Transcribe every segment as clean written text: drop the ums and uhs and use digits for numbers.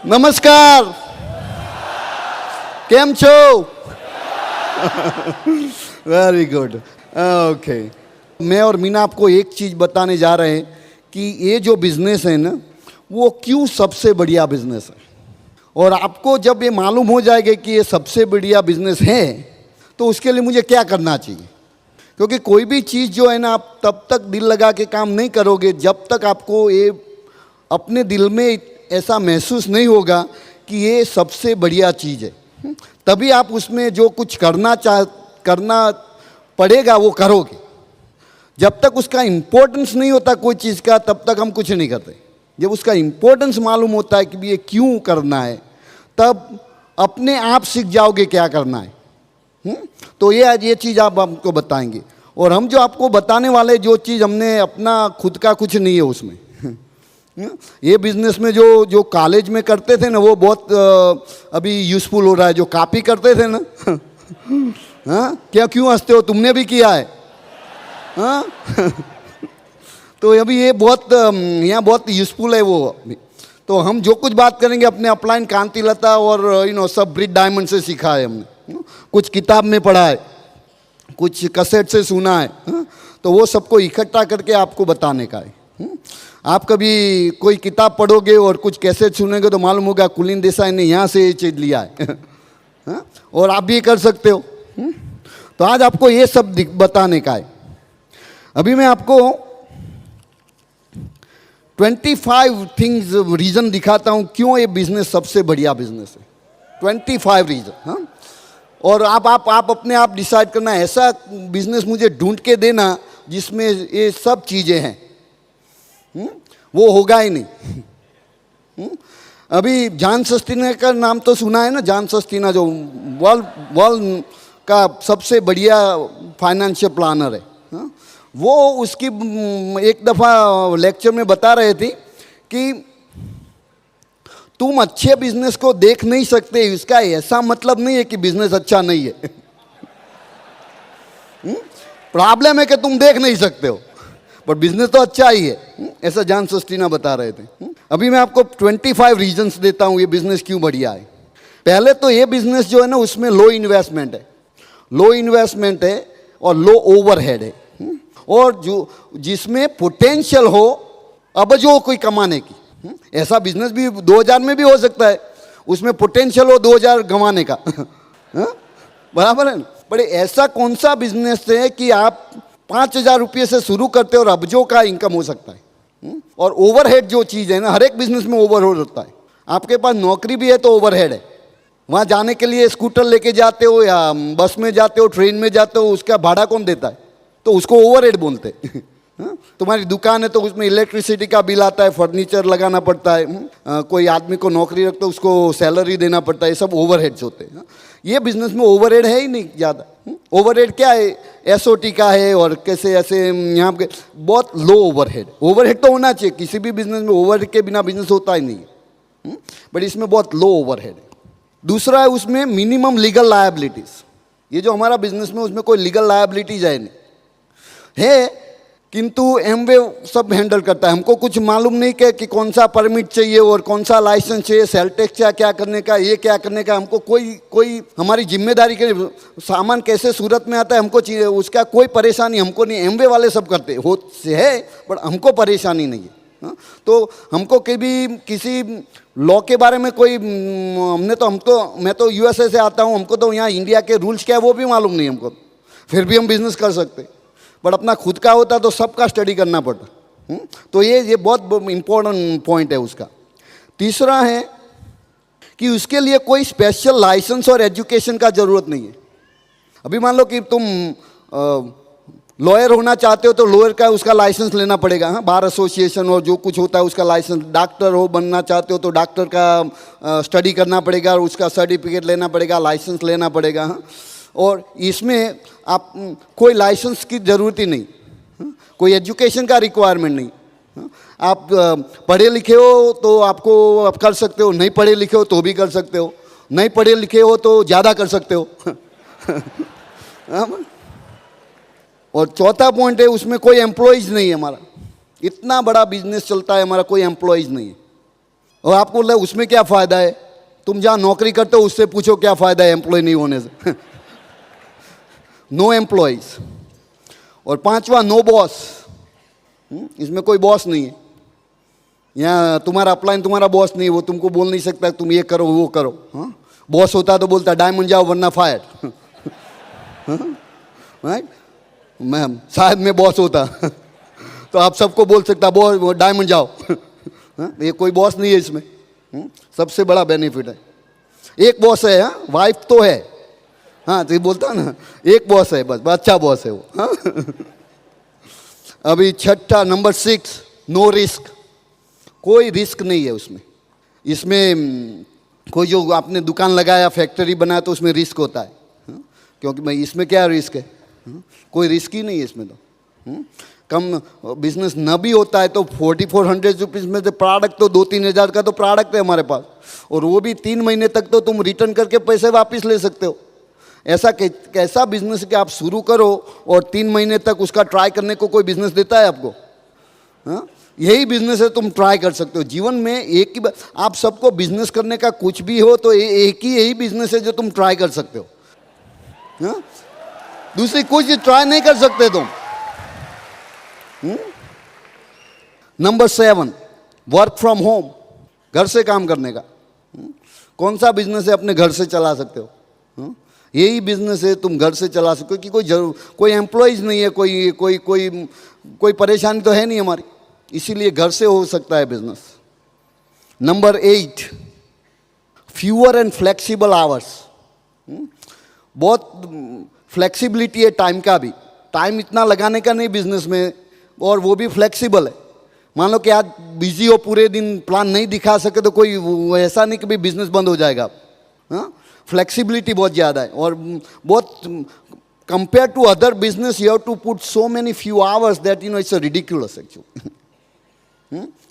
નમસ્કાર. કેમ છો? Very good. ओके, मैं और मीना आपको एक चीज़ बताने जा रहे हैं कि ये जो बिज़नेस है ना, वो क्यों सबसे बढ़िया बिज़नेस है. और आपको जब ये मालूम हो जाएगा कि ये सबसे बढ़िया बिज़नेस है, तो उसके लिए मुझे क्या करना चाहिए. क्योंकि कोई भी चीज़ जो है ना, आप तब तक दिल लगा के काम नहीं करोगे जब तक आपको ये अपने दिल में ऐसा महसूस नहीं होगा कि ये सबसे बढ़िया चीज़ है. तभी आप उसमें जो कुछ करना पड़ेगा वो करोगे. जब तक उसका इम्पोर्टेंस नहीं होता कोई चीज़ का, तब तक हम कुछ नहीं करते. जब उसका इम्पोर्टेंस मालूम होता है कि ये क्यों करना है, तब अपने आप सीख जाओगे क्या करना है. तो ये आज ये चीज़ आप हमको बताएंगे. और हम जो आपको बताने वाले जो चीज़ हमने अपना खुद का कुछ नहीं है उसमें. ये बिज़नेस में जो कॉलेज में करते थे ना, वो बहुत अभी यूज़फुल हो रहा है. जो कॉपी करते थे ना, हाँ क्या क्यों हंसते हो, तुमने भी किया है. हाँ तो अभी ये बहुत यहाँ बहुत यूज़फुल है वो. तो हम जो कुछ बात करेंगे अपने अपलाइन कांतिलता और सब ब्रिज डायमंड से सीखा है हमने. कुछ किताब में पढ़ा है, कुछ कैसेट से सुना है. तो वो सबको इकट्ठा करके आपको बताने का है. आप कभी कोई किताब पढ़ोगे और कुछ कैसेट सुनेंगे तो मालूम होगा कुलीन देसाई ने यहाँ से ये चीज़ लिया है. और आप भी कर सकते हो. तो आज आपको ये सब बताने का है. अभी मैं आपको 25 थिंग्स रीज़न दिखाता हूँ क्यों ये बिज़नेस सबसे बढ़िया बिज़नेस है. 25 रीज़न. हाँ, और आप अपने आप डिसाइड करना, ऐसा बिज़नेस मुझे ढूंढ के देना जिसमें ये सब चीज़ें हैं. वो होगा ही नहीं. अभी जॉन सस्तीना का नाम तो सुना है ना. जॉन सस्तीना जो वर्ल्ड का सबसे बढ़िया फाइनेंशियल प्लानर है. वो उसकी एक दफ़ा लेक्चर में बता रहे थे कि तुम अच्छे बिजनेस को देख नहीं सकते, इसका ऐसा मतलब नहीं है कि बिजनेस अच्छा नहीं है. प्रॉब्लम है कि तुम देख नहीं सकते हो, पर बिजनेस तो अच्छा ही है. ऐसा जॉन सस्टीना बता रहे थे. अभी मैं आपको 25 रीजंस देता हूँ ये बिजनेस क्यों बढ़िया है. पहले तो ये बिजनेस जो है ना, उसमें लो इन्वेस्टमेंट है. लो इन्वेस्टमेंट है और लो ओवरहेड है. और जो जिसमें पोटेंशियल हो अब जो कोई कमाने की. ऐसा बिजनेस भी 2000 में भी हो सकता है, उसमें पोटेंशियल हो 2000 गंवाने का. बराबर है ना. बड़े ऐसा कौन सा बिजनेस है कि आप 5000 रुपये से शुरू करते हो और अबजों का इनकम हो सकता है. और ओवरहेड जो चीज़ है ना, हर एक बिजनेस में ओवरहेड होता है. आपके पास नौकरी भी है तो ओवरहेड है. वहाँ जाने के लिए स्कूटर लेके जाते हो या बस में जाते हो, ट्रेन में जाते हो, उसका भाड़ा कौन देता है, तो उसको ओवरहेड बोलते हैं. तुम्हारी दुकान है तो उसमें इलेक्ट्रिसिटी का बिल आता है, फर्नीचर लगाना पड़ता है, कोई आदमी को नौकरी रखते हो उसको सैलरी देना पड़ता है. ये सब ओवरहेड्स होते हैं. ये बिजनेस में ओवरहेड है ही नहीं ज़्यादा. ओवरहेड क्या है, एसओटी का है और कैसे ऐसे यहाँ पे बहुत लो ओवरहेड. ओवरहेड तो होना चाहिए किसी भी बिजनेस में, ओवरहेड के बिना बिजनेस होता ही नहीं है. बट इसमें बहुत लो ओवरहेड है. दूसरा है उसमें मिनिमम लीगल लायबिलिटीज़. ये जो हमारा बिजनेस में उसमें कोई लीगल लायबिलिटीज है नहीं है, किंतु एमवे सब हैंडल करता है. हमको कुछ मालूम नहीं कि कौन सा परमिट चाहिए और कौन सा लाइसेंस चाहिए, सेल टैक्स क्या करने का, ये क्या करने का. हमको कोई हमारी जिम्मेदारी के सामान कैसे सूरत में आता है हमको चाहिए, उसका कोई परेशानी हमको नहीं. एमवे वाले सब करते हो है, पर हमको परेशानी नहीं है. तो हमको कभी किसी लॉ के बारे में कोई मैं तो यूएसए से आता हूँ, हमको तो यहाँ इंडिया के रूल्स क्या है वो भी मालूम नहीं हमको. फिर भी हम बिजनेस कर सकते. बट अपना खुद का होता तो सबका स्टडी करना पड़ता. तो ये बहुत इम्पोर्टेंट पॉइंट है उसका. तीसरा है कि उसके लिए कोई स्पेशल लाइसेंस और एजुकेशन का ज़रूरत नहीं है. अभी मान लो कि तुम लॉयर होना चाहते हो तो लॉयर का उसका लाइसेंस लेना पड़ेगा. हाँ, बार एसोसिएशन और जो कुछ होता है उसका लाइसेंस. डॉक्टर हो बनना चाहते हो तो डॉक्टर का स्टडी करना पड़ेगा और उसका सर्टिफिकेट लेना पड़ेगा, लाइसेंस लेना पड़ेगा. हाँ, और इसमें आप कोई लाइसेंस की ज़रूरत ही नहीं, कोई एजुकेशन का रिक्वायरमेंट नहीं. आप पढ़े लिखे हो तो आपको आप कर सकते हो, नहीं पढ़े लिखे हो तो भी कर सकते हो, नहीं पढ़े लिखे हो तो ज़्यादा कर सकते हो. और चौथा पॉइंट है उसमें कोई एम्प्लॉयज़ नहीं है. हमारा इतना बड़ा बिजनेस चलता है, हमारा कोई एम्प्लॉयज़ नहीं है. और आपको बोला उसमें क्या फ़ायदा है, तुम जहाँ नौकरी करते हो उससे पूछो क्या फ़ायदा है एम्प्लॉय नहीं होने से। No employees. और पांचवा, नो बॉस। इसमें कोई बॉस नहीं है। यहाँ तुम्हारा अपलाइन तुम्हारा बॉस नहीं है, वो तुमको बोल नहीं सकता तुम ये करो वो करो। हाँ, बॉस होता तो बोलता डायमंड जाओ वरना फायर। राइट, मैम शायद मैं बॉस होता तो आप सबको बोल सकता बॉस डायमंड जाओ। ये कोई बॉस नहीं है इसमें। सबसे बड़ा बेनिफिट है, एक बॉस है। हाँ, वाइफ तो है। हाँ, तो ये बोलता ना एक बॉस है, बस अच्छा बॉस है वो। हाँ? अभी छठा, नंबर 6, नो रिस्क। कोई रिस्क नहीं है उसमें। इसमें कोई जो आपने दुकान लगाया, फैक्ट्री बनाया तो उसमें रिस्क होता है। हाँ? क्योंकि भाई इसमें क्या रिस्क है? हाँ? कोई रिस्क ही नहीं है इसमें तो। कम बिजनेस न भी होता है तो 4400 रुपीज़ में से प्रोडक्ट तो 2-3 हज़ार का तो प्रोडक्ट है हमारे पास, और वो भी 3 महीने तक तो तुम रिटर्न करके पैसे वापस ले सकते हो। ऐसा कैसा बिजनेस कि आप शुरू करो और 3 महीने तक उसका ट्राई करने को कोई बिजनेस देता है आपको? हाँ, यही बिजनेस है, तुम ट्राई कर सकते हो जीवन में। एक ही आप सबको बिजनेस करने का कुछ भी हो तो एक ही यही बिजनेस है जो तुम ट्राई कर सकते हो। हाँ, दूसरी कुछ ट्राई नहीं कर सकते तुम। Number 7, work from home. घर से काम करने का। कौन सा बिजनेस है अपने घर से चला सकते हो? यही बिजनेस है तुम घर से चला सकते हो कि कोई एम्प्लॉयज नहीं है, कोई परेशानी तो है नहीं हमारी, इसीलिए घर से हो सकता है business. Number 8, fewer and flexible hours. बहुत फ्लेक्सिबिलिटी है टाइम का भी। टाइम इतना लगाने का नहीं बिजनेस में, और वो भी फ्लेक्सिबल है। मान लो कि आज बिजी हो, पूरे दिन प्लान नहीं दिखा सके तो कोई ऐसा नहीं कि भाई बिजनेस बंद हो जाएगा। हाँ, फ्लेक्सिबिलिटी बहुत ज़्यादा है, और बहुत compare to other business you have to put so many few hours that you know it's ridiculous actually.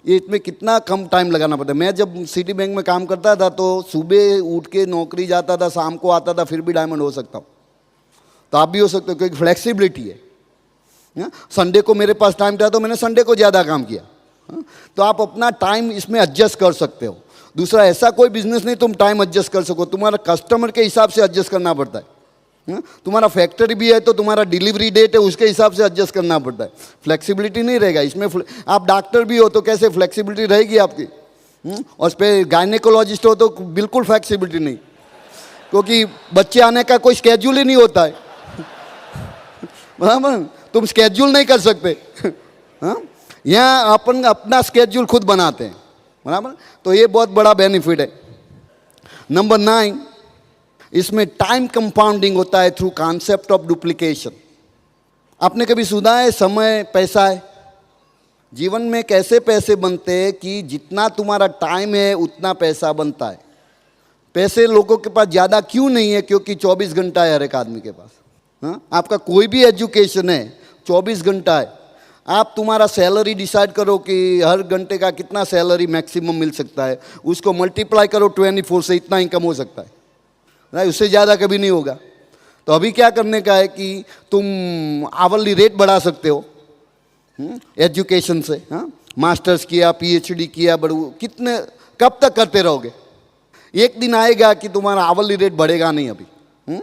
ये इसमें कितना कम टाइम लगाना पड़ता है। मैं जब सिटी बैंक में काम करता था तो सुबह उठ के नौकरी जाता था, शाम को आता था, फिर भी डायमंड हो सकता हूँ। तो आप भी हो सकते हो क्योंकि फ्लेक्सिबिलिटी है। संडे को मेरे पास टाइम था तो मैंने संडे को ज़्यादा काम किया। तो आप अपना टाइम इसमें एडजस्ट कर सकते हो। दूसरा, ऐसा कोई बिजनेस नहीं तुम टाइम एडजस्ट कर सको, तुम्हारा कस्टमर के हिसाब से एडजस्ट करना पड़ता है। तुम्हारा फैक्ट्री भी है तो तुम्हारा डिलीवरी डेट है उसके हिसाब से एडजस्ट करना पड़ता है। फ्लेक्सिबिलिटी नहीं रहेगा इसमें। आप डॉक्टर भी हो तो कैसे फ्लेक्सिबिलिटी रहेगी आपकी? और उस पर गायनेकोलॉजिस्ट हो तो बिल्कुल फ्लेक्सिबिलिटी नहीं, क्योंकि बच्चे आने का कोई स्केड्यूल ही नहीं होता है। बराबर, तुम स्केड्यूल नहीं कर सकते। हाँ, यहाँ अपन अपना स्केड्यूल खुद बनाते हैं। बराबर, तो ये बहुत बड़ा बेनिफिट है। नंबर 9, इसमें टाइम कंपाउंडिंग होता है थ्रू कॉन्सेप्ट ऑफ डुप्लीकेशन। आपने कभी सुना है समय पैसा है? जीवन में कैसे पैसे बनते हैं कि जितना तुम्हारा टाइम है उतना पैसा बनता है। पैसे लोगों के पास ज़्यादा क्यों नहीं है? क्योंकि 24 घंटा है हर एक आदमी के पास। हाँ, आपका कोई भी एजुकेशन है 24 घंटा है। आप तुम्हारा सैलरी डिसाइड करो कि हर घंटे का कितना सैलरी मैक्सिमम मिल सकता है, उसको मल्टीप्लाई करो 24 से, इतना इनकम हो सकता है। राइट, उससे ज़्यादा कभी नहीं होगा। तो अभी क्या करने का है कि तुम आवरली रेट बढ़ा सकते हो एजुकेशन से। हाँ, मास्टर्स किया, PhD किया, कितने कब तक करते रहोगे? एक दिन आएगा कि तुम्हारा आवरली रेट बढ़ेगा नहीं अभी।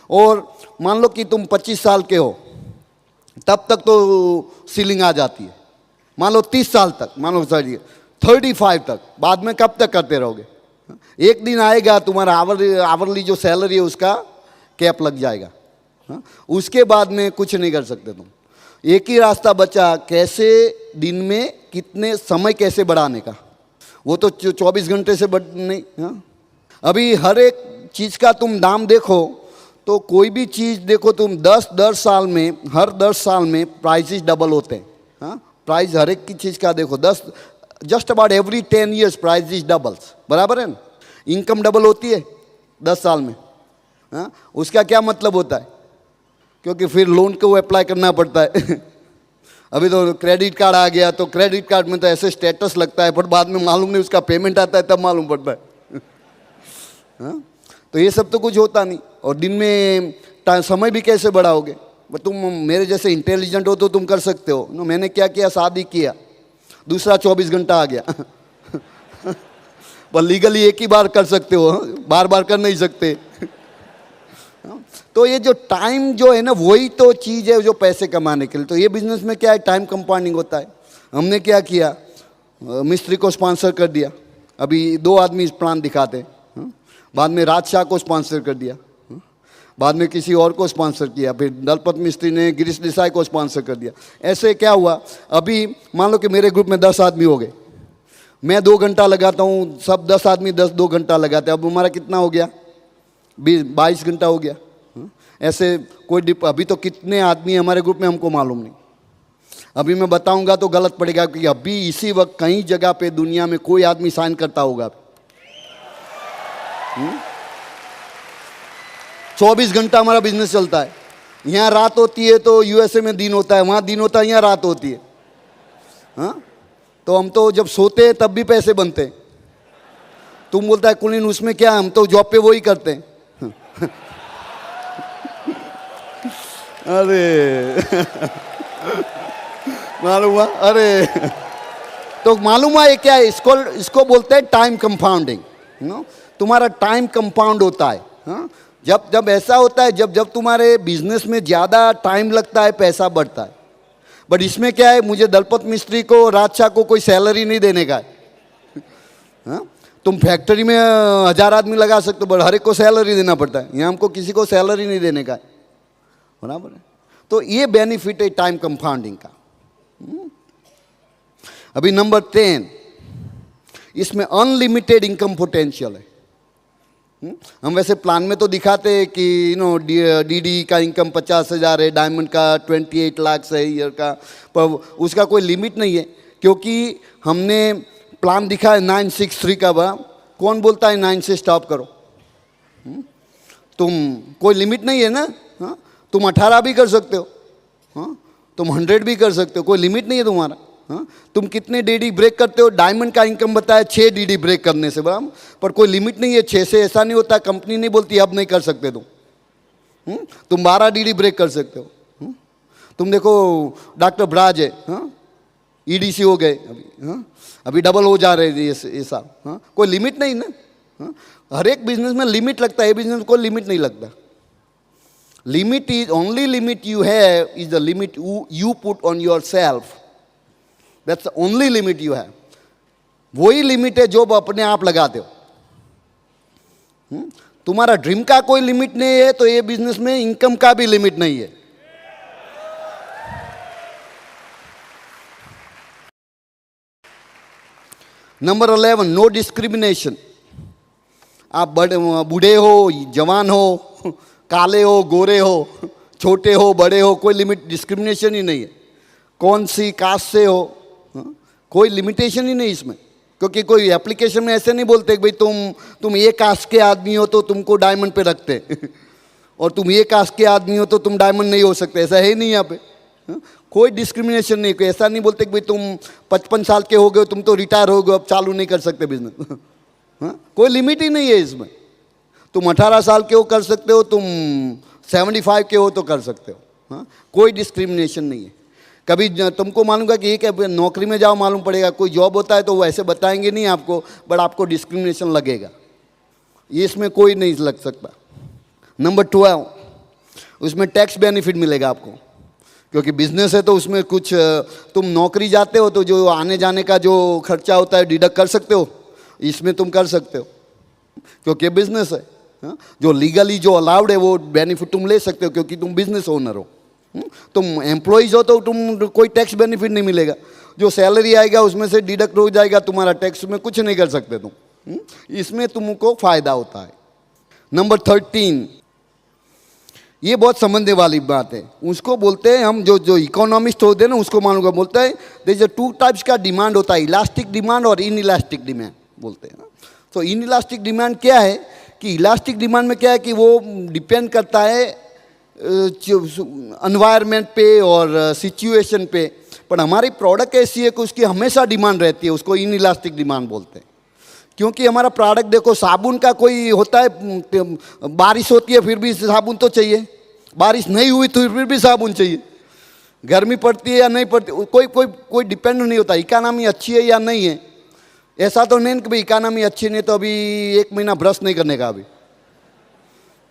और मान लो कि तुम 25 साल के हो, तब तक तो सीलिंग आ जाती है। मान लो 30 साल तक, मान लो 35 तक, बाद में कब तक करते रहोगे? एक दिन आएगा तुम्हारा आवरली जो सैलरी है उसका कैप लग जाएगा। उसके बाद में कुछ नहीं कर सकते तुम। एक ही रास्ता बचा, कैसे दिन में कितने समय कैसे बढ़ाने का। वो तो 24 घंटे से बढ़ नहीं। हाँ, अभी हर एक चीज़ का तुम दाम देखो तो कोई भी चीज़ देखो तुम 10 साल में, हर 10 साल में प्राइसेस डबल होते हैं। हाँ, प्राइस हर एक की चीज़ का देखो, just about every 10 years prices doubles. बराबर है ना? इनकम डबल होती है 10 साल में। हाँ, उसका क्या मतलब होता है? क्योंकि फिर लोन को अप्लाई करना पड़ता है। अभी तो क्रेडिट कार्ड आ गया तो क्रेडिट कार्ड में तो ऐसे स्टेटस लगता है, पर बाद में मालूम नहीं, उसका पेमेंट आता है तब मालूम पड़ता है। हाँ, तो ये सब तो कुछ होता नहीं। और दिन में समय भी कैसे बढ़ाओगे? तुम मेरे जैसे इंटेलिजेंट हो तो तुम कर सकते हो। मैंने क्या किया, शादी किया, दूसरा 24 घंटा आ गया। पर लीगली एक ही बार कर सकते हो, बार बार कर नहीं सकते। तो ये जो टाइम जो है ना, वही तो चीज़ है जो पैसे कमाने के लिए। तो ये बिजनेस में क्या है, टाइम कंपाउंडिंग होता है। हमने क्या किया, मिस्त्री को स्पॉन्सर कर दिया, अभी 2 आदमी इस प्लान दिखाते हैं। बाद में राजशाह को स्पॉन्सर कर दिया, बाद में किसी और को स्पॉन्सर किया, फिर दलपत मिस्त्री ने गिरीश देसाई को स्पॉन्सर कर दिया। ऐसे क्या हुआ, अभी मान लो कि मेरे ग्रुप में 10 आदमी हो गए, मैं 2 घंटा लगाता हूँ, सब 10 आदमी 2 घंटा लगाते हैं, अब हमारा कितना हो गया, 22 घंटा हो गया। ऐसे कोई अभी तो कितने आदमी हैं हमारे ग्रुप में हमको मालूम नहीं। अभी मैं बताऊंगा तो गलत पड़ेगा, क्योंकि अभी इसी वक्त कई जगह पे दुनिया में कोई आदमी साइन करता होगा। 24 घंटा हमारा बिजनेस चलता है। यहाँ रात होती है तो यूएसए में दिन होता है, वहाँ दिन होता है, यहाँ रात होती है। हाँ, तो हम तो जब सोते हैं तब भी पैसे बनते हैं। तुम बोलता है कुलीन उसमें क्या, हम तो जॉब पे वही करते हैं। अरे मालूम हुआ, अरे तो मालूम हुआ ये क्या है, इसको बोलते हैं टाइम कंपाउंडिंग। तुम्हारा टाइम कंपाउंड होता है। हाँ, जब ऐसा होता है, जब तुम्हारे बिजनेस में ज़्यादा टाइम लगता है, पैसा बढ़ता है। बट इसमें क्या है, मुझे दलपत मिस्त्री को, राजशाह को कोई सैलरी नहीं देने का है। हाँ, तुम फैक्ट्री में 1000 आदमी लगा सकते हो, बट हर एक को सैलरी देना पड़ता है। यहाँ हमको किसी को सैलरी नहीं देने का है, बराबर है। तो ये बेनिफिट है टाइम कंपाउंडिंग का। अभी नंबर 10, इसमें अनलिमिटेड इनकम पोटेंशियल है। हम वैसे प्लान में तो दिखाते हैं कि डीडी का इनकम 50,000 है, डायमंड का 28 लाख है ईयर का, पर उसका कोई लिमिट नहीं है, क्योंकि हमने प्लान दिखा है 963 का। बा कौन बोलता है 9 से स्टॉप करो, तुम कोई लिमिट नहीं है ना। हाँ, तुम 18 भी कर सकते हो, हाँ, तुम 100 भी कर सकते हो, कोई लिमिट नहीं है तुम्हारा। हाँ, तुम कितने डीडी ब्रेक करते हो, डायमंड का इनकम बताया 6 डीडी ब्रेक करने से, बराबर, पर कोई लिमिट नहीं है 6 से। ऐसा नहीं होता, कंपनी नहीं बोलती अब नहीं कर सकते तुम 12 डीडी ब्रेक कर सकते हो। तुम देखो डॉक्टर ब्राज है, हाँ, ईडीसी हो गए अभी, हाँ, अभी डबल हो जा रहे थे ये साल। हाँ, कोई लिमिट नहीं ना। हाँ, हर एक बिजनेस में लिमिट लगता है, बिजनेस में कोई लिमिट नहीं लगता। Limit is only limit you have is the limit you put on your self. That's the only limit you have. वही लिमिट है जो अपने आप लगाते हो। तुम्हारा ड्रीम का कोई लिमिट नहीं है, तो ये बिजनेस में इनकम का भी लिमिट नहीं है। Number 11, no discrimination. आप बूढ़े हो, जवान हो, काले हो, गोरे हो, छोटे हो, बड़े हो, कोई लिमिट डिस्क्रिमिनेशन ही नहीं है। कौन सी कास्ट से हो, कोई लिमिटेशन ही नहीं इसमें। क्योंकि कोई एप्लीकेशन में ऐसे नहीं बोलते कि भाई तुम ये कास्ट के आदमी हो तो तुमको डायमंड पे रखते और तुम ये कास्ट के आदमी हो तो तुम डायमंड नहीं हो सकते, ऐसा है नहीं यहाँ पे। कोई डिस्क्रिमिनेशन नहीं, कोई ऐसा नहीं बोलते कि भाई तुम 55 साल के हो गए, तुम तो रिटायर हो गए, अब चालू नहीं कर सकते बिजनेस। कोई लिमिट ही नहीं है इसमें। तुम 18 साल के हो कर सकते हो, तुम 75 के हो तो कर सकते हो। कोई डिस्क्रिमिनेशन नहीं है। कभी तुमको मालूंगा कि एक नौकरी में जाओ मालूम पड़ेगा, कोई जॉब होता है तो वो ऐसे बताएंगे नहीं आपको, बट आपको डिस्क्रिमिनेशन लगेगा। ये इसमें कोई नहीं लग सकता। नंबर 12, उसमें टैक्स बेनिफिट मिलेगा आपको, क्योंकि बिजनेस है तो उसमें कुछ, तुम नौकरी जाते हो तो जो आने जाने का जो खर्चा होता है डिडक्ट कर सकते हो, इसमें तुम कर सकते हो क्योंकि बिजनेस है। जो लीगली जो अलाउड है वो बेनिफिट तुम ले सकते हो क्योंकि तुम बिजनेस ओनर हो। तुम एम्प्लॉइज हो तो तुम कोई टैक्स बेनिफिट नहीं मिलेगा। जो सैलरी आएगा उसमें से डिडक्ट हो जाएगा तुम्हारा टैक्स, में कुछ नहीं कर सकते तुम। इसमें तुमको फायदा होता है। नंबर 13, ये बहुत समझने वाली बात है। उसको बोलते हैं हम, जो इकोनॉमिस्ट होते हैं ना, उसको मालूम बोलते हैं देयर इज 2 टाइप्स का डिमांड होता है, इलास्टिक डिमांड और इन इलास्टिक डिमांड बोलते हैं। तो इन इलास्टिक डिमांड क्या है कि इलास्टिक डिमांड में क्या है कि वो डिपेंड करता है एनवायरनमेंट पे और सिचुएशन पे, पर हमारी प्रोडक्ट ऐसी है कि उसकी हमेशा डिमांड रहती है, उसको इन इलास्टिक डिमांड बोलते हैं। क्योंकि हमारा प्रोडक्ट देखो, साबुन का कोई होता है, बारिश होती है फिर भी साबुन तो चाहिए, बारिश नहीं हुई तो फिर भी साबुन चाहिए, गर्मी पड़ती है या नहीं पड़ती, कोई डिपेंड नहीं होता, इकोनॉमी अच्छी है या नहीं है, ऐसा तो नहीं कि भाई इकोनॉमी अच्छी नहीं तो अभी 1 महीना ब्रश नहीं करने का अभी,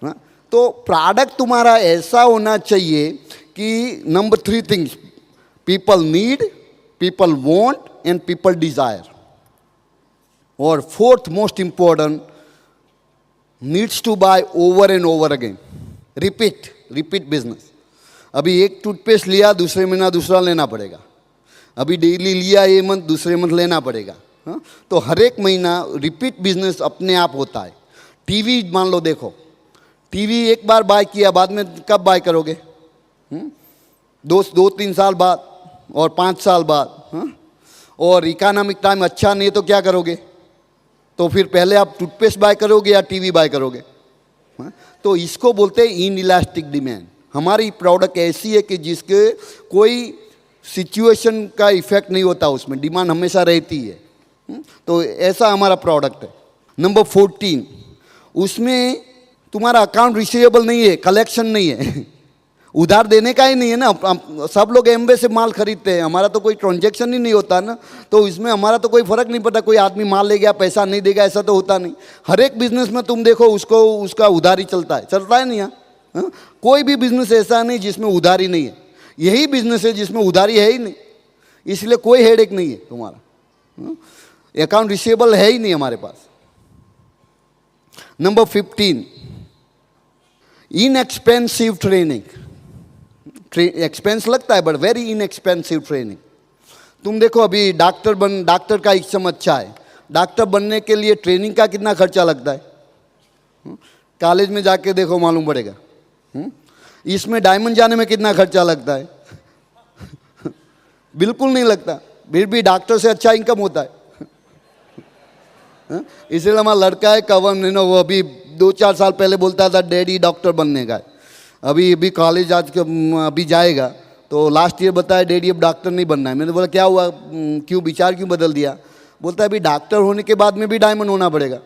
हाँ? तो प्रोडक्ट तुम्हारा ऐसा होना चाहिए कि number 3 things, people need, people want and people desire, और 4th most important, needs to buy over and over again, repeat business. अभी एक टूथपेस्ट लिया, दूसरे महीना दूसरा लेना पड़ेगा, अभी डेली लिया ये मंथ, दूसरे मंथ लेना पड़ेगा, हाँ? तो हर एक महीना रिपीट बिजनेस अपने आप होता है। टीवी मान लो, देखो टीवी एक बार बाय किया, बाद में कब बाय करोगे? 2-3 साल बाद और 5 साल बाद, हाँ? और इकोनॉमिक टाइम अच्छा नहीं है तो क्या करोगे? तो फिर पहले आप टूथपेस्ट बाय करोगे या टीवी बाय करोगे, हाँ? तो इसको बोलते हैं इन इलास्टिक डिमांड। हमारी प्रोडक्ट ऐसी है कि जिसके कोई सिचुएशन का इफेक्ट नहीं होता, उसमें डिमांड हमेशा रहती है, तो ऐसा हमारा प्रोडक्ट है। नंबर 14, उसमें तुम्हारा अकाउंट रिसीवेबल नहीं है, कलेक्शन नहीं है, उधार देने का ही नहीं है ना। सब लोग एमबे से माल खरीदते हैं, हमारा तो कोई ट्रांजैक्शन ही नहीं होता ना, तो इसमें हमारा तो कोई फर्क नहीं पड़ता, कोई आदमी माल ले गया पैसा नहीं देगा ऐसा तो होता नहीं। हर एक बिजनेस में तुम देखो उसका उधारी चलता है नहीं? हाँ, कोई भी बिजनेस ऐसा नहीं जिसमें उधारी नहीं है, यही बिजनेस है जिसमें उधारी है ही नहीं, इसलिए कोई हेडेक नहीं है तुम्हारा, अकाउंट रिसीवेबल है ही नहीं हमारे पास। Number 15, inexpensive training. एक्सपेंस लगता है बट वेरी इनएक्सपेंसिव ट्रेनिंग। तुम देखो अभी डॉक्टर का एग्जाम अच्छा है, डॉक्टर बनने के लिए ट्रेनिंग का कितना खर्चा लगता है? कॉलेज में जाके देखो मालूम पड़ेगा। इसमें डायमंड जाने में कितना खर्चा लगता है? बिल्कुल नहीं लगता, फिर भी डॉक्टर से अच्छा इनकम होता है। इसलिए हमारा लड़का है कवन, वो अभी 2-4 साल पहले बोलता था डैडी डॉक्टर बनने का है। अभी कॉलेज अभी जाएगा तो लास्ट ईयर बताया डैडी अब डॉक्टर नहीं बनना है। मैंने बोला क्या हुआ, क्यों विचार क्यों बदल दिया? बोलता है अभी डॉक्टर होने के बाद में भी डायमंड होना पड़ेगा।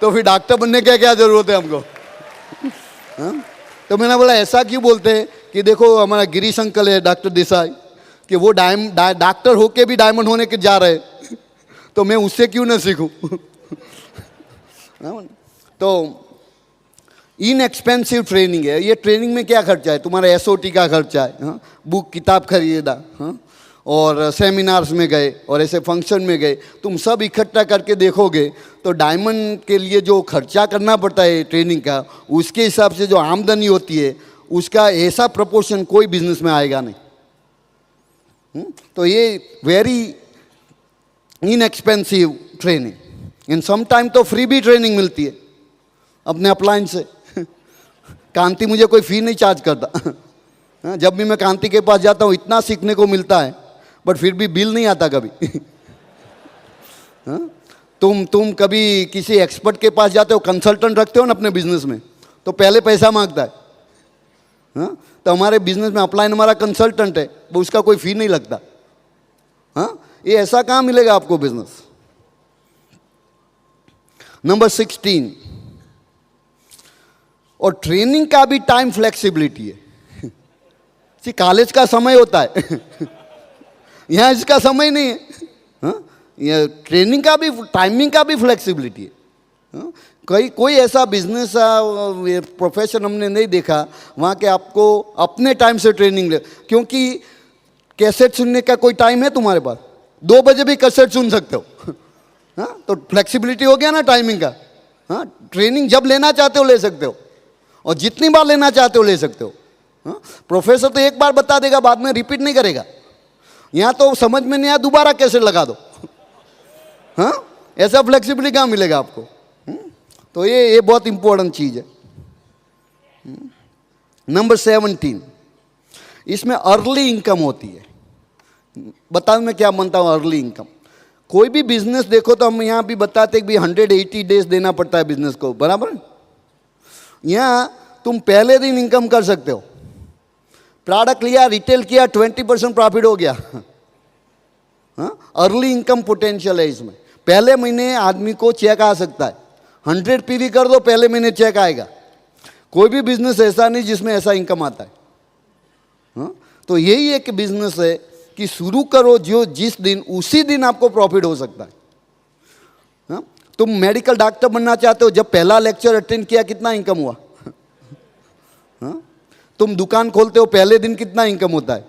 तो फिर डॉक्टर बनने की क्या जरूरत है हमको? हाँ? तो मैंने बोला ऐसा क्यों बोलते हैं कि देखो हमारा गिरीश अंकल है डॉक्टर देसाई, कि वो डॉक्टर होके भी डायमंड होने के जा रहे, तो मैं उससे क्यों ना सीखूं? तो इनएक्सपेंसिव ट्रेनिंग है ये। ट्रेनिंग में क्या खर्चा है? तुम्हारा एसओटी का खर्चा है, हाँ? बुक किताब खरीदा, हाँ? और सेमिनार्स में गए और ऐसे फंक्शन में गए, तुम सब इकट्ठा करके देखोगे तो डायमंड के लिए जो खर्चा करना पड़ता है ट्रेनिंग का, उसके हिसाब से जो आमदनी होती है उसका ऐसा प्रपोर्शन कोई बिजनेस में आएगा नहीं। तो ये very inexpensive training. And some time तो फ्री भी ट्रेनिंग मिलती है अपने अपलाइन से। कांति मुझे कोई फी नहीं चार्ज करता। जब भी मैं कांति के पास जाता हूँ इतना सीखने को मिलता है, बट फिर भी बिल नहीं आता कभी। तुम कभी किसी एक्सपर्ट के पास जाते हो, कंसल्टेंट रखते हो ना अपने बिजनेस में, तो पहले पैसा मांगता है। हाँ? तो हमारे बिजनेस में अपलाइन हमारा कंसल्टेंट है, वो उसका कोई फी नहीं लगता। हाँ, ये ऐसा कहाँ मिलेगा आपको बिजनेस। नंबर 16, और ट्रेनिंग का भी टाइम फ्लेक्सिबिलिटी है। कॉलेज का समय होता है, यहाँ इसका समय नहीं है। हाँ? ये ट्रेनिंग का भी, टाइमिंग का भी फ्लेक्सिबिलिटी है। हाँ? कोई ऐसा बिजनेस प्रोफेशन हमने नहीं देखा वहाँ के आपको अपने टाइम से ट्रेनिंग ले, क्योंकि कैसेट सुनने का कोई टाइम है तुम्हारे पास? 2 बजे भी कैसेट सुन सकते हो। हाँ? तो फ्लेक्सिबिलिटी हो गया ना टाइमिंग का। हाँ? ट्रेनिंग जब लेना चाहते हो ले सकते हो, और जितनी बार लेना चाहते हो ले सकते हो। हाँ? प्रोफेसर तो एक बार बता देगा, बाद में रिपीट नहीं करेगा। यहाँ तो समझ में नहीं आया दोबारा कैसे लगा दो। हाँ, ऐसा फ्लेक्सिबिलिटी कहाँ मिलेगा आपको? तो ये बहुत इंपॉर्टेंट चीज है। नंबर 17, इसमें अर्ली इनकम होती है। बताओ मैं क्या मानता हूँ अर्ली इनकम। कोई भी बिजनेस देखो तो हम यहाँ भी बताते हैं कि 180 डेज देना पड़ता है बिजनेस को, बराबर। यहाँ तुम पहले दिन इनकम कर सकते हो। प्रोडक्ट लिया, रिटेल किया, 20% प्रॉफिट हो गया। हाँ, अर्ली इनकम पोटेंशियल है इसमें। पहले महीने आदमी को चेक आ सकता है। 100 पीवी कर दो, पहले महीने चेक आएगा। कोई भी बिजनेस ऐसा नहीं जिसमें ऐसा इनकम आता है। हाँ? तो यही एक बिजनेस है कि शुरू करो जो जिस दिन, उसी दिन आपको प्रॉफिट हो सकता है। हाँ? तुम मेडिकल डॉक्टर बनना चाहते हो, जब पहला लेक्चर अटेंड किया कितना इनकम हुआ? हाँ? तुम दुकान खोलते हो, पहले दिन कितना इनकम होता है?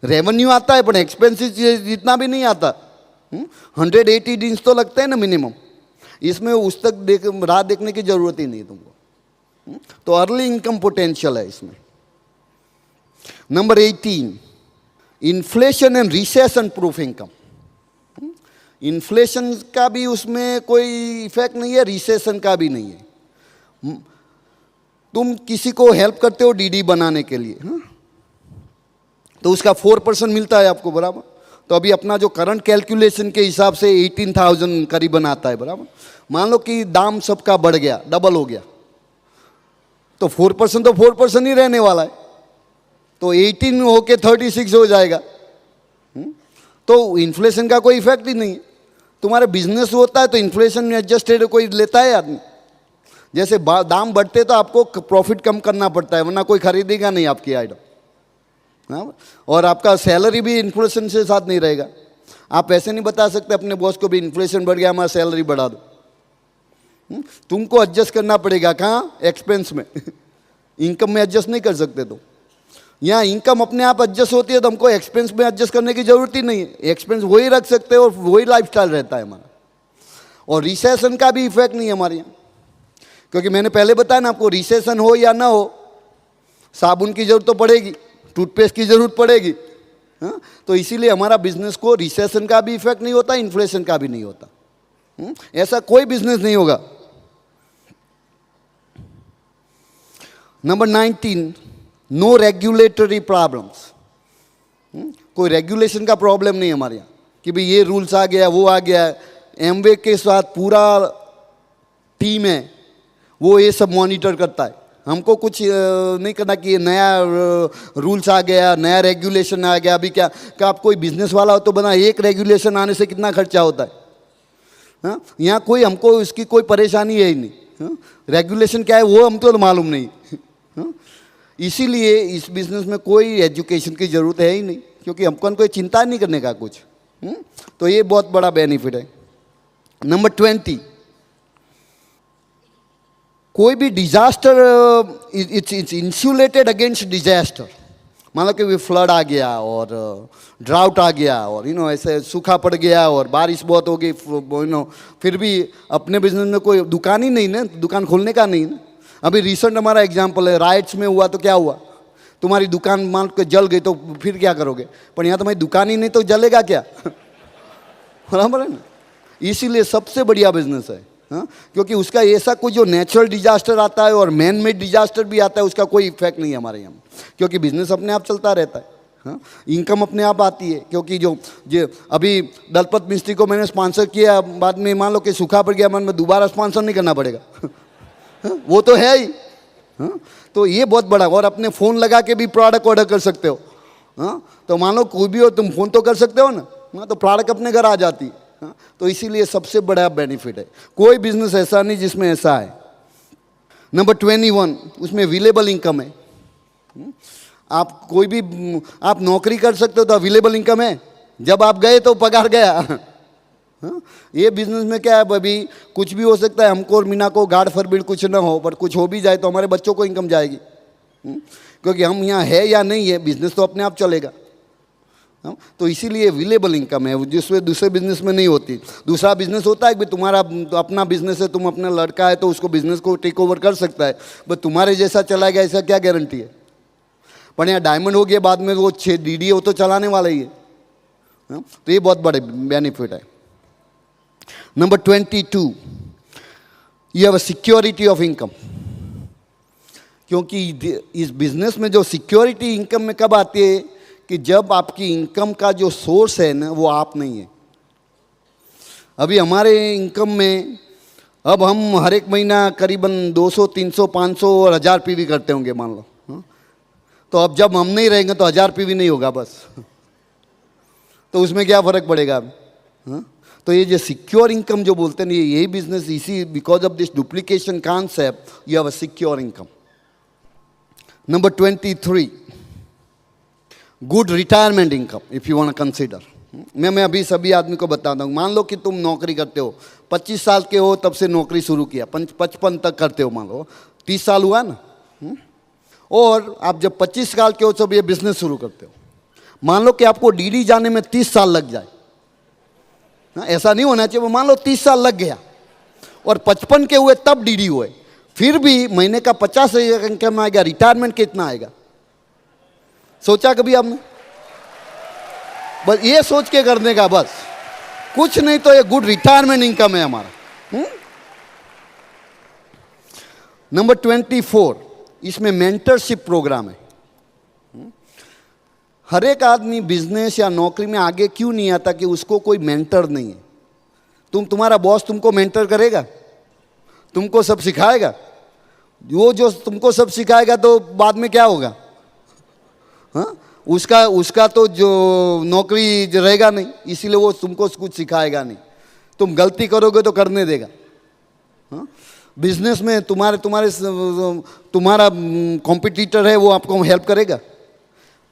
रेवेन्यू आता है, पर एक्सपेंसिस जितना भी नहीं आता। 180 डेज तो लगते हैं ना मिनिमम। इसमें उस तक राह देखने की जरूरत ही नहीं तुमको। तो अर्ली इनकम पोटेंशियल है इसमें। Number 18, inflation and recession proof income. Inflation का भी उसमें कोई इफेक्ट नहीं है, रिसेशन का भी नहीं है। तुम किसी को हेल्प करते हो डीडी बनाने के लिए, हाँ? तो उसका 4% मिलता है आपको, बराबर। तो अभी अपना जो करंट कैलकुलेशन के हिसाब से 18,000 करीबन आता है, बराबर। मान लो कि दाम सबका बढ़ गया, डबल हो गया, तो 4% तो 4% ही रहने वाला है। तो 18 होके 36 हो जाएगा। तो इन्फ्लेशन का कोई इफेक्ट ही नहीं है। तुम्हारे बिजनेस होता है तो इन्फ्लेशन में एडजस्टेड कोई लेता है आदमी? जैसे दाम बढ़ते तो आपको प्रॉफिट कम करना पड़ता है, वरना कोई खरीदेगा नहीं आपकी आइटम। और आपका सैलरी भी इन्फ्लेशन से साथ नहीं रहेगा। आप ऐसे नहीं बता सकते अपने बॉस को भी इन्फ्लेशन बढ़ गया, हमारा सैलरी बढ़ा दो। तुमको एडजस्ट करना पड़ेगा। कहाँ? एक्सपेंस में। इनकम में एडजस्ट नहीं कर सकते। तो यहाँ इनकम अपने आप एडजस्ट होती है, तो हमको एक्सपेंस में एडजस्ट करने की जरूरत ही नहीं है। एक्सपेंस वही रख सकते हो और वही लाइफस्टाइल रहता है हमारा। और रिसेशन का भी इफेक्ट नहीं है हमारे यहाँ, क्योंकि मैंने पहले बताया ना आपको, रिसेशन हो या ना हो, साबुन की जरूरत तो पड़ेगी, टूथपेस्ट की जरूरत पड़ेगी। हाँ? तो इसीलिए हमारा बिजनेस को रिसेशन का भी इफेक्ट नहीं होता, इन्फ्लेशन का भी नहीं होता। ऐसा कोई बिजनेस नहीं होगा। Number 19, no regulatory problems. कोई रेगुलेशन का प्रॉब्लम नहीं हमारे यहाँ कि भाई ये रूल्स आ गया, वो आ गया। एमवे के साथ पूरा टीम है, वो ये सब मॉनिटर करता है। हमको कुछ नहीं करना कि नया रूल्स आ गया, नया रेगुलेशन आ गया। अभी क्या आप कोई बिजनेस वाला हो तो बना, एक रेगुलेशन आने से कितना खर्चा होता है। हाँ? यहाँ कोई हमको इसकी कोई परेशानी है ही नहीं। हाँ? रेगुलेशन क्या है वो हमको तो मालूम नहीं। हाँ? इसीलिए इस बिजनेस में कोई एजुकेशन की ज़रूरत है ही नहीं, क्योंकि हमको कोई चिंता नहीं करने का कुछ। तो ये बहुत बड़ा बेनिफिट है। नंबर 20, कोई भी disaster, it's insulated against disaster. मान लो कि फ्लड आ गया और ड्राउट आ गया और ऐसे सूखा पड़ गया और बारिश बहुत हो गई, फिर भी अपने बिजनेस में कोई दुकान ही नहीं ना, दुकान खोलने का नहीं ना। अभी रिसेंट हमारा एग्जाम्पल है, राइट्स में हुआ तो क्या हुआ? तुम्हारी दुकान मान के जल गई तो फिर क्या करोगे? पर यहाँ तुम्हारी दुकान ही नहीं तो जलेगा क्या? बराबर है ना। इसीलिए सबसे बढ़िया बिजनेस है। हाँ? क्योंकि उसका ऐसा कोई जो नेचुरल डिजास्टर आता है और मैन मेड डिजास्टर भी आता है, उसका कोई इफेक्ट नहीं है हमारे यहाँ, क्योंकि बिजनेस अपने आप चलता रहता है। हाँ? इनकम अपने आप आती है, क्योंकि जो अभी दलपत मिस्त्री को मैंने स्पॉन्सर किया, बाद में मान लो कि सूखा पड़ गया, मन में दोबारा स्पॉन्सर नहीं करना पड़ेगा। हाँ? वो तो है ही। हाँ? तो ये बहुत बड़ा। और अपने फ़ोन लगा के भी प्रोडक्ट ऑर्डर कर सकते हो। हाँ? तो मान लो कोई भी हो, तुम फ़ोन तो कर सकते हो ना। हाँ? तो प्रोडक्ट अपने घर आ जाती है। हाँ? तो इसीलिए सबसे बड़ा बेनिफिट है। कोई बिजनेस ऐसा नहीं जिसमें ऐसा है। नंबर 21, उसमें अवेलेबल इनकम है। आप कोई भी आप नौकरी कर सकते हो तो अवेलेबल इनकम है, जब आप गए तो पगार गया। हाँ? ये बिजनेस में क्या है, अभी कुछ भी हो सकता है। हमको और मीना को गार्ड फॉरबिड कुछ ना हो, पर कुछ हो भी जाए तो हमारे बच्चों को इनकम जाएगी। क्योंकि हम यहाँ है या नहीं है, बिजनेस तो अपने आप चलेगा। तो इसीलिए अवेलेबल इनकम है, जिसमें दूसरे बिजनेस में नहीं होती। दूसरा बिजनेस होता है कि तुम्हारा तो अपना बिजनेस है, तुम अपना लड़का है तो उसको बिजनेस को टेक ओवर कर सकता है, बट तुम्हारे जैसा चलाएगा ऐसा क्या गारंटी है? पर यहाँ डायमंड हो गया, बाद में वो 6 डीडी है, वो तो चलाने वाला ही है। तो ये बहुत बड़े बेनिफिट है। Number 22, you have a security of income. क्योंकि इस बिजनेस में जो सिक्योरिटी इनकम में कब आती है कि जब आपकी इनकम का जो सोर्स है ना, वो आप नहीं है। अभी हमारे इनकम में अब हम हर एक महीना करीबन 200, 300, 500 और 1000 पीवी करते होंगे मान लो। तो अब जब हम नहीं रहेंगे तो 1000 पीवी नहीं होगा बस। तो उसमें क्या फ़र्क पड़ेगा? तो ये जो सिक्योर इनकम जो बोलते हैं, यही बिजनेस, इसी because of this duplication concept you have a secure income. Number 23, good retirement income if you want consider. मैं अभी सभी आदमी को बताता हूँ, मान लो कि तुम नौकरी करते हो, 25 साल के हो तब से नौकरी शुरू किया, 55 तक करते हो, मान लो 30 साल हुआ ना। और आप जब 25 साल के हो तब ये बिजनेस शुरू करते हो, मान लो कि आपको डीडी जाने में 30 साल लग जाए, ऐसा नहीं होना चाहिए, मान लो 30 साल लग गया और 55 के हुए तब डीडी हुए, फिर भी महीने का 50,000 इनकम आएगा, रिटायरमेंट कितना आएगा? सोचा कभी आपने? बस ये सोच के करने का, बस कुछ नहीं तो ये गुड रिटायरमेंट इनकम है हमारा। नंबर 24, इसमें मेंटरशिप प्रोग्राम है। हर एक आदमी बिजनेस या नौकरी में आगे क्यों नहीं आता कि उसको कोई मेंटर नहीं है। तुम्हारा बॉस तुमको मेंटर करेगा, तुमको सब सिखाएगा, वो जो तुमको सब सिखाएगा तो बाद में क्या होगा? हाँ, उसका तो जो नौकरी रहेगा नहीं, इसीलिए वो तुमको कुछ सिखाएगा नहीं, तुम गलती करोगे तो करने देगा। हाँ, बिजनेस में तुम्हारा कॉम्पिटिटर है, वो आपको हेल्प करेगा।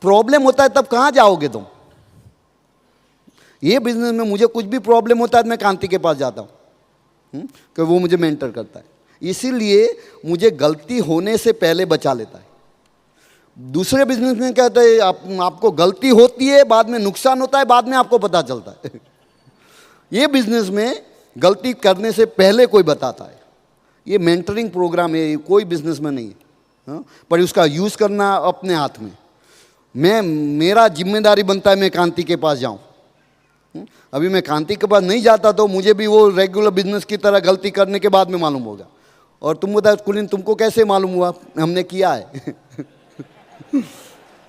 प्रॉब्लम होता है तब कहाँ जाओगे तुम? ये बिजनेस में मुझे कुछ भी प्रॉब्लम होता है तो मैं कांति के पास जाता हूँ कि वो मुझे मेंटर करता है, इसीलिए मुझे गलती होने से पहले बचा लेता है। दूसरे बिजनेस में क्या होता है, आपको गलती होती है, बाद में नुकसान होता है, बाद में आपको पता चलता है। ये बिजनेस में गलती करने से पहले कोई बताता है। ये मेंटरिंग प्रोग्राम है, कोई बिजनेस में नहीं है। हाँ? पर उसका यूज़ करना अपने हाथ में। मेरा जिम्मेदारी बनता है मैं कांति के पास जाऊं। अभी मैं कांति के पास नहीं जाता तो मुझे भी वो रेगुलर बिजनेस की तरह गलती करने के बाद में मालूम होगा। और तुम बताओ कुलीन, तुमको कैसे मालूम हुआ? हमने किया है।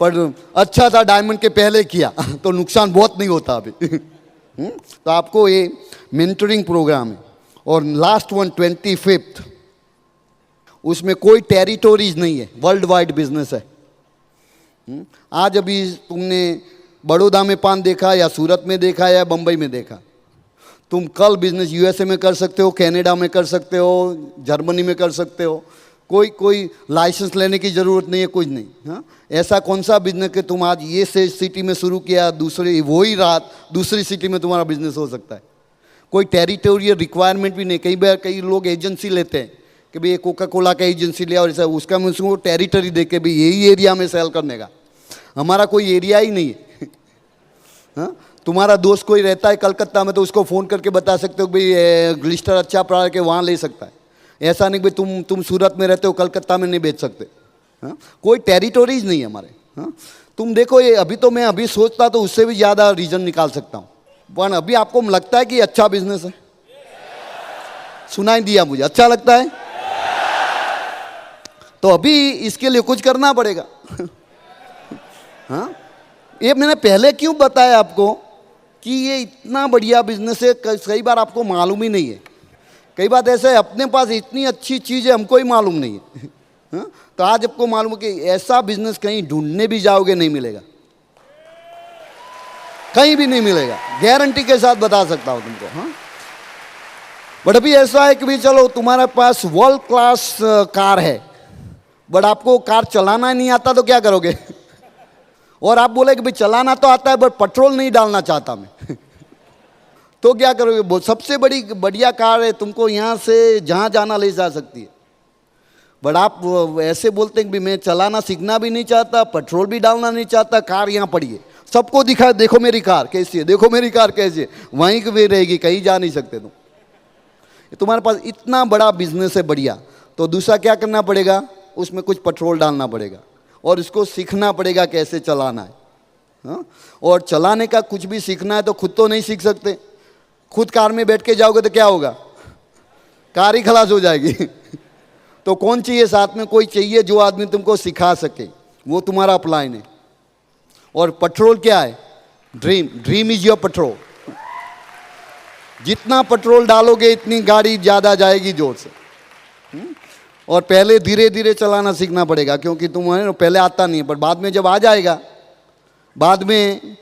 पर अच्छा था डायमंड के पहले किया तो नुकसान बहुत नहीं होता अभी। तो आपको ये मेंटरिंग प्रोग्राम है। और लास्ट वन 25th, उसमें कोई टेरिटोरीज नहीं है, वर्ल्ड वाइड बिजनेस है। आज अभी तुमने बड़ौदा में पान देखा या सूरत में देखा या बंबई में देखा, तुम कल बिजनेस यूएसए में कर सकते हो, कनाडा में कर सकते हो, जर्मनी में कर सकते हो। कोई लाइसेंस लेने की ज़रूरत नहीं है, कुछ नहीं। हाँ, ऐसा कौन सा बिजनेस कि तुम आज ये से सिटी में शुरू किया, दूसरी वही रात दूसरी सिटी में तुम्हारा बिजनेस हो सकता है। कोई टेरिटोरियल रिक्वायरमेंट भी नहीं। कई बार कई लोग एजेंसी लेते हैं कि भाई कोका कोला का एजेंसी लिया और ऐसा, उसका मैं उसको टेरिटरी दे के भाई यही एरिया में सेल करने का। हमारा कोई एरिया ही नहीं है। हाँ, तुम्हारा दोस्त कोई रहता है कलकत्ता में तो उसको फ़ोन करके बता सकते हो भाई ग्लिस्टर अच्छा प्रोडक्ट है, वहाँ ले सकता है। ऐसा नहीं भाई तुम सूरत में रहते हो कलकत्ता में नहीं बेच सकते। हाँ, कोई टेरिटोरीज नहीं है हमारे। हाँ, तुम देखो ये अभी मैं अभी सोचता तो उससे भी ज़्यादा रीजन निकाल सकता हूँ, पर अभी आपको लगता है कि अच्छा बिजनेस है? सुनाई दिया मुझे, अच्छा लगता है? तो अभी इसके लिए कुछ करना पड़ेगा। हाँ, ये मैंने पहले क्यों बताया आपको कि ये इतना बढ़िया बिजनेस है, कई बार आपको मालूम ही नहीं है। कई बार ऐसे है अपने पास इतनी अच्छी चीज़ है, हमको ही मालूम नहीं है। हाँ? तो आज आपको मालूम है कि ऐसा बिजनेस कहीं ढूंढने भी जाओगे नहीं मिलेगा, कहीं भी नहीं मिलेगा, गारंटी के साथ बता सकता हूँ तुमको। हाँ, बट अभी ऐसा है कि भाई चलो तुम्हारे पास वर्ल्ड क्लास कार है, बट आपको कार चलाना नहीं आता तो क्या करोगे? और आप बोले कि भाई चलाना तो आता है बट पेट्रोल नहीं डालना चाहता मैं। तो क्या करोगे? सबसे बढ़िया कार है, तुमको यहाँ से जहाँ जाना ले जा सकती है, बट आप ऐसे बोलते हैं कि मैं चलाना सीखना भी नहीं चाहता, पेट्रोल भी डालना नहीं चाहता, कार यहाँ पड़ी है, सबको दिखा देखो मेरी कार कैसी है, देखो मेरी कार कैसी है, वहीं की भी रहेगी, कहीं जा नहीं सकते तुम। तुम्हारे पास इतना बड़ा बिजनेस है बढ़िया, तो दूसरा क्या करना पड़ेगा? उसमें कुछ पेट्रोल डालना पड़ेगा और इसको सीखना पड़ेगा कैसे चलाना है। हाँ? और चलाने का कुछ भी सीखना है तो खुद तो नहीं सीख सकते। खुद कार में बैठ के जाओगे तो क्या होगा? कार ही खलास हो जाएगी। तो कौन चाहिए साथ में? कोई चाहिए जो आदमी तुमको सिखा सके, वो तुम्हारा अपलाइन है। और पेट्रोल क्या है? Dream is your petrol. जितना पेट्रोल डालोगे इतनी गाड़ी ज़्यादा जाएगी जोर से। और पहले धीरे धीरे चलाना सीखना पड़ेगा, क्योंकि तुम्हें पहले आता नहीं है, पर बाद में जब आ जाएगा, बाद में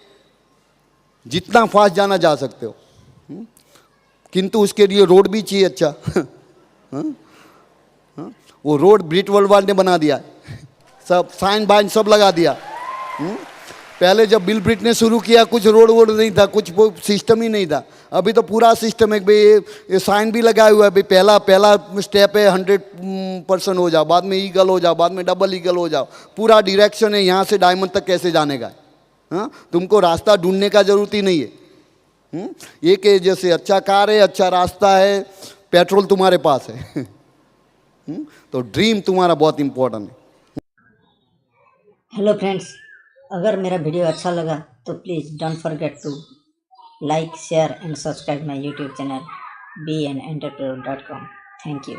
जितना फास्ट जाना जा सकते हो। किंतु उसके लिए रोड भी चाहिए अच्छा। वो रोड ब्रिट वर्ल्ड वाल ने बना दिया, सब साइन बाइन सब लगा दिया। पहले जब बिल ब्रिट ने शुरू किया कुछ रोड वोड नहीं था, कुछ वो सिस्टम ही नहीं था। अभी तो पूरा सिस्टम है भाई, ये साइन भी लगाया हुआ है भाई, पहला पहला स्टेप है 100% हो जाओ, बाद में ईगल हो जाओ, बाद में डबल ईगल हो जाओ, पूरा डायरेक्शन है यहाँ से डायमंड तक कैसे जाने का। हाँ, तुमको रास्ता ढूंढने का जरूरत ही नहीं है। ये कि जैसे अच्छा कार है, अच्छा रास्ता है, पेट्रोल तुम्हारे पास है। तो ड्रीम तुम्हारा बहुत इंपॉर्टेंट है। हेलो फ्रेंड्स, अगर मेरा वीडियो अच्छा लगा तो please don't forget to like, share and subscribe my YouTube channel bnentrepreneur.com। Thank you.